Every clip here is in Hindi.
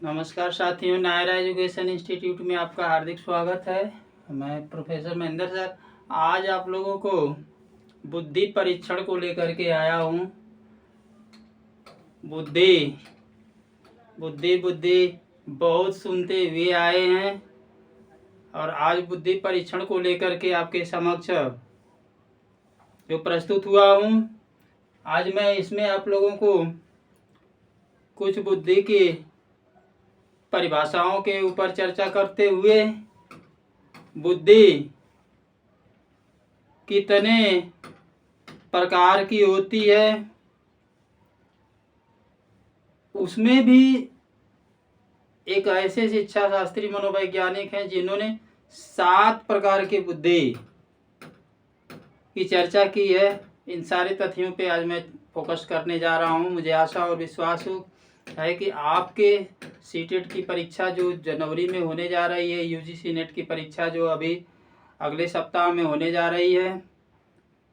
नमस्कार साथियों, नायरा एजुकेशन इंस्टीट्यूट में आपका हार्दिक स्वागत है। मैं प्रोफेसर महेंद्र सर आज आप लोगों को बुद्धि परीक्षण को लेकर के आया हूँ। बुद्धि बुद्धि बुद्धि बहुत सुनते हुए आए हैं और आज बुद्धि परीक्षण को लेकर के आपके समक्ष जो प्रस्तुत हुआ हूँ। आज मैं इसमें आप लोगों को कुछ बुद्धि की परिभाषाओं के ऊपर चर्चा करते हुए बुद्धि कितने प्रकार की होती है, उसमें भी एक ऐसे शिक्षा शास्त्री मनोवैज्ञानिक हैं जिन्होंने 7 प्रकार की बुद्धि की चर्चा की है। इन सारे तथ्यों पे आज मैं फोकस करने जा रहा हूँ। मुझे आशा और विश्वास है कि आपके सीटेट की परीक्षा जो जनवरी में होने जा रही है, यूजीसी नेट की परीक्षा जो अभी अगले सप्ताह में होने जा रही है,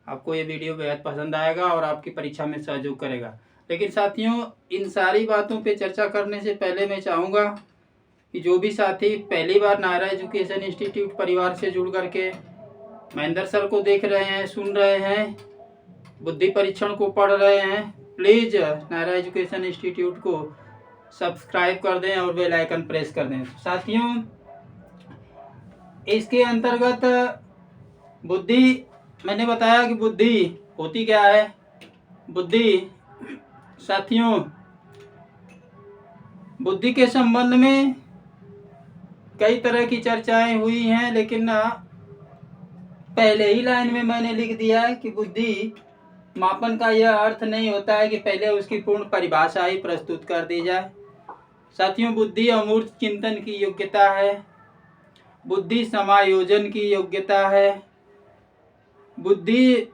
आपको ये वीडियो बेहद पसंद आएगा और आपकी परीक्षा में सहयोग करेगा। लेकिन साथियों, इन सारी बातों पे चर्चा करने से पहले मैं चाहूँगा कि जो भी साथी पहली बार नायरा एजुकेशन इंस्टीट्यूट परिवार से जुड़ करके महेंद्र सर को देख रहे हैं, सुन रहे हैं, बुद्धि परीक्षण को पढ़ रहे हैं, प्लीज़ नायरा एजुकेशन इंस्टीट्यूट को सब्सक्राइब कर दें और बेल आइकन प्रेस कर दें। साथियों, इसके अंतर्गत बुद्धि, मैंने बताया कि बुद्धि होती क्या है। बुद्धि साथियों, बुद्धि के संबंध में कई तरह की चर्चाएं हुई हैं, लेकिन पहले ही लाइन में मैंने लिख दिया है कि बुद्धि मापन का यह अर्थ नहीं होता है कि पहले उसकी पूर्ण परिभाषा ही प्रस्तुत कर दी जाए। साथियों, बुद्धि अमूर्त चिंतन की योग्यता है, बुद्धि समायोजन की योग्यता है, बुद्धि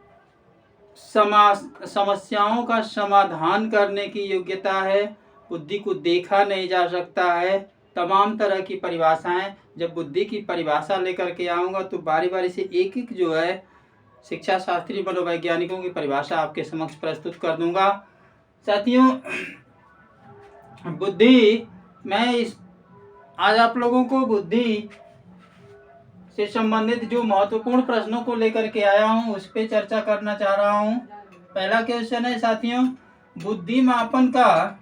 समस्याओं का समाधान करने की योग्यता है, बुद्धि को देखा नहीं जा सकता है। तमाम तरह की परिभाषाएं, जब बुद्धि की परिभाषा लेकर के आऊँगा तो बारी बारी से एक एक जो है शिक्षा शास्त्री मनोवैज्ञानिकों की परिभाषा आपके समक्ष प्रस्तुत कर दूंगा। साथियों, बुद्धि, मैं आज आप लोगों को बुद्धि से संबंधित जो महत्वपूर्ण प्रश्नों को लेकर के आया हूं उस पर चर्चा करना चाह रहा हूं। पहला क्वेश्चन है साथियों, बुद्धि मापन का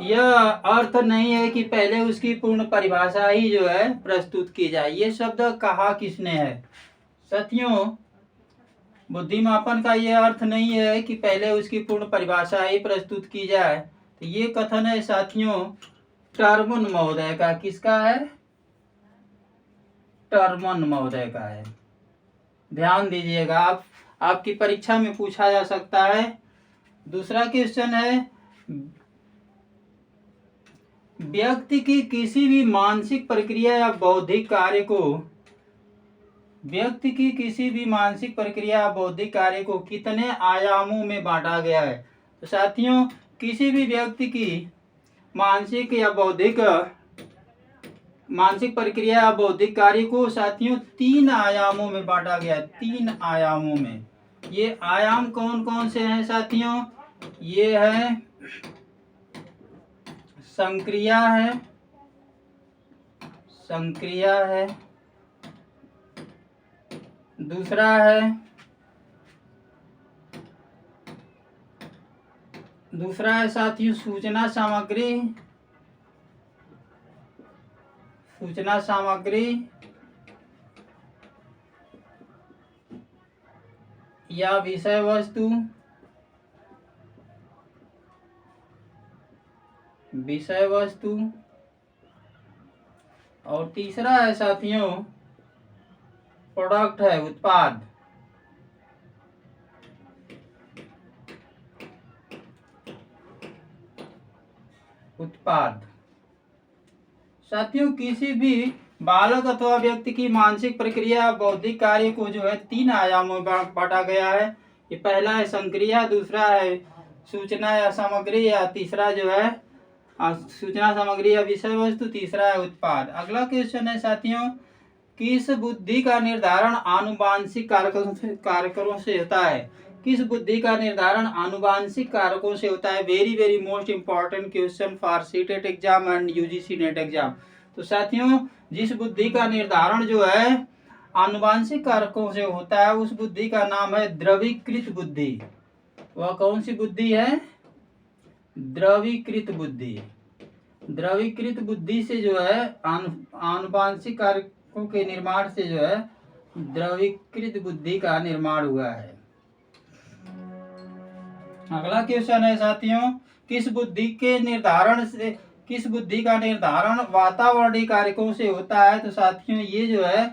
यह अर्थ नहीं है कि पहले उसकी पूर्ण परिभाषा ही जो है प्रस्तुत की जाए। ये शब्द कहा किसने है? साथियों, बुद्धि मापन का यह अर्थ नहीं है कि पहले उसकी पूर्ण परिभाषा ही प्रस्तुत की जाए। तो ये कथन है साथियों टर्मन महोदय का। किसका है? टर्मन महोदय का है। ध्यान दीजिएगा, आपकी परीक्षा में पूछा जा सकता है। दूसरा क्वेश्चन है, व्यक्ति की किसी भी मानसिक प्रक्रिया या बौद्धिक कार्य को कितने आयामों में बांटा गया है? तो साथियों, किसी भी व्यक्ति की मानसिक प्रक्रिया या बौद्धिक कार्य को साथियों 3 आयामों में बांटा गया है। 3 आयामों में। ये आयाम कौन कौन से हैं साथियों? ये है संक्रिया है, दूसरा है साथियों सूचना सामग्री या विषय वस्तु और तीसरा है साथियों प्रोडक्ट है, उत्पाद। साथियों, किसी भी बालक अथवा व्यक्ति की मानसिक प्रक्रिया बौद्धिक कार्य को जो है 3 आयामों में बांटा गया है। ये पहला है संक्रिया, दूसरा है सूचना या सामग्री, या तीसरा जो है सूचना सामग्री या विषय वस्तु, तीसरा है उत्पाद। अगला क्वेश्चन है साथियों, किस बुद्धि का निर्धारण आनुवांशिक कारकों से होता है? किस बुद्धि का निर्धारण आनुवांशिक कारकों से होता है? Very very most important question for CTET exam and UGC net exam. तो साथियों, जिस बुद्धि का निर्धारण जो है आनुवांशिक कारकों से होता है, उस बुद्धि का नाम है द्रवीकृत बुद्धि। वह कौन सी बुद्धि है? द्रवीकृत बुद्धि। द्रवीकृत बुद्धि से जो है आनुवांशिक कारकों के निर्माण से जो है द्रवीकृत बुद्धि का निर्माण हुआ है। अगला क्वेश्चन है साथियों, किस बुद्धि का निर्धारण वातावरणीय कारकों से होता है? तो साथियों, ये जो है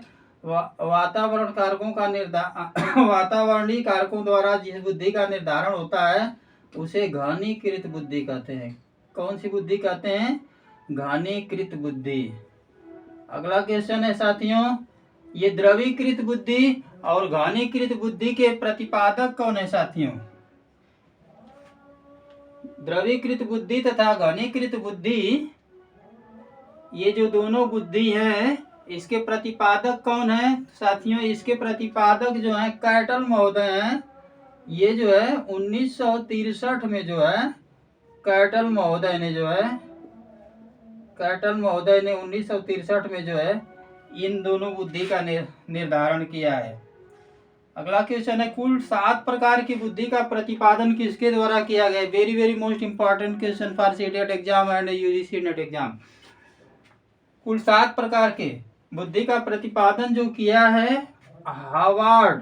वातावरणीय कारकों द्वारा जिस बुद्धि का निर्धारण होता है उसे घनीकृत बुद्धि कहते हैं। कौन सी बुद्धि कहते हैं? घनीकृत बुद्धि। अगला क्वेश्चन है साथियों, ये द्रवीकृत बुद्धि और घनीकृत बुद्धि के प्रतिपादक कौन है साथियों? द्रवीकृत बुद्धि तथा घनीकृत बुद्धि, ये जो दोनों बुद्धि हैं, इसके प्रतिपादक कौन है साथियों? इसके प्रतिपादक जो है कैटल महोदय हैं। ये जो है 1963 में जो है कैटल महोदय ने 1963 में जो है इन दोनों बुद्धि का निर्धारण किया है। अगला क्वेश्चन है, कुल 7 प्रकार की बुद्धि का प्रतिपादन किसके द्वारा किया गया? Very very most important question for CTET exam and UGC net exam. कुल 7 प्रकार के बुद्धि का प्रतिपादन जो किया है हार्वर्ड,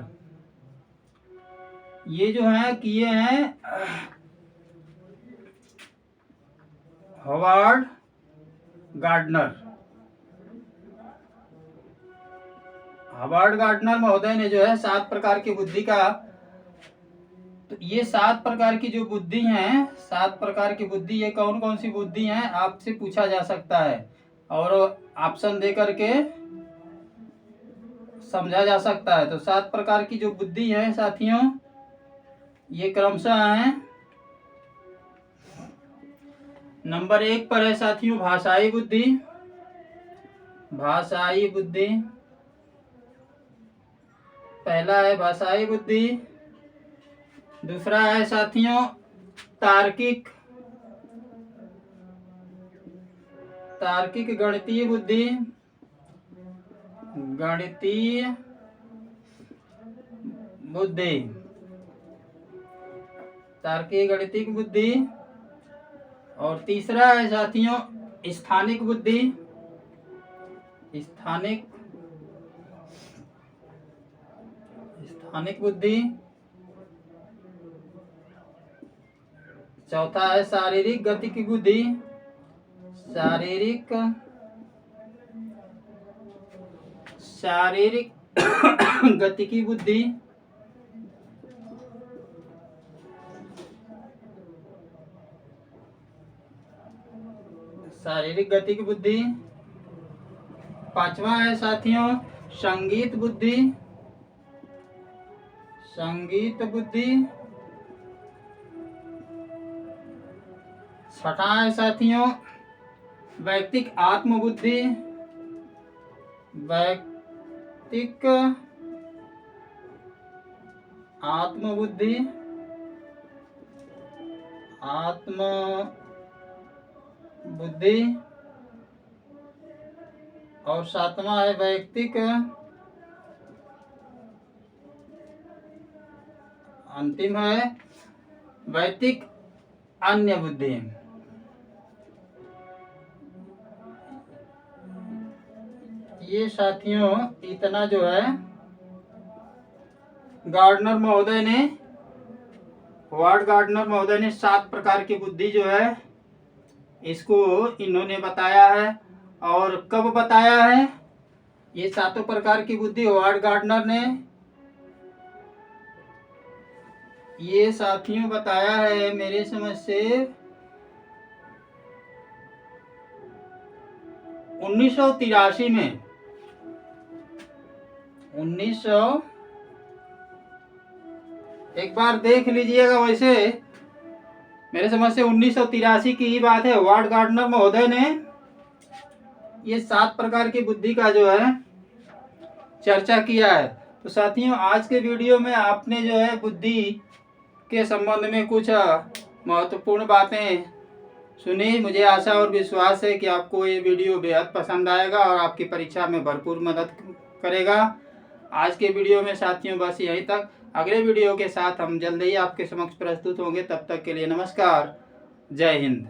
ये जो है किए हैं हार्वर्ड गार्डनर महोदय ने जो है 7 प्रकार की बुद्धि का, तो ये 7 प्रकार की जो बुद्धि हैं, 7 प्रकार की बुद्धि, ये कौन कौन सी बुद्धि हैं आपसे पूछा जा सकता है और ऑप्शन दे करके समझा जा सकता है। तो 7 प्रकार की जो बुद्धि है साथियों, ये क्रमशः हैं। नंबर 1 पर है साथियों भाषाई बुद्धि। पहला है भाषाई बुद्धि। दूसरा है साथियों तार्किक गणितीय बुद्धि। तार्किक गणितीय बुद्धि। और तीसरा है साथियों स्थानिक बुद्धि। चौथा है शारीरिक गतिकी बुद्धि। शारीरिक गतिकी बुद्धि। पांचवा है साथियों संगीत बुद्धि। छठा है साथियों वैयक्तिक आत्मबुद्धि। और सातवां है अंतिम है वैयक्तिक अन्य बुद्धि। ये साथियों इतना जो है हार्वर्ड गार्डनर महोदय ने 7 प्रकार की बुद्धि जो है इसको इन्होंने बताया है। और कब बताया है? ये 7 प्रकार की बुद्धि हार्वर्ड गार्डनर ने ये साथियों बताया है मेरे समझ से 1983 में। एक बार देख लीजिएगा, वैसे मेरे समझ से 1983 की ही बात है। हार्वर्ड गार्डनर महोदय ने ये 7 प्रकार की बुद्धि का जो है चर्चा किया है। तो साथियों आज के वीडियो में आपने जो है बुद्धि के संबंध में कुछ महत्वपूर्ण बातें सुनी। मुझे आशा और विश्वास है कि आपको ये वीडियो बेहद पसंद आएगा और आपकी परीक्षा में भरपूर मदद करेगा। आज के वीडियो में साथियों बस यहीं तक। अगले वीडियो के साथ हम जल्द ही आपके समक्ष प्रस्तुत होंगे। तब तक के लिए नमस्कार, जय हिंद।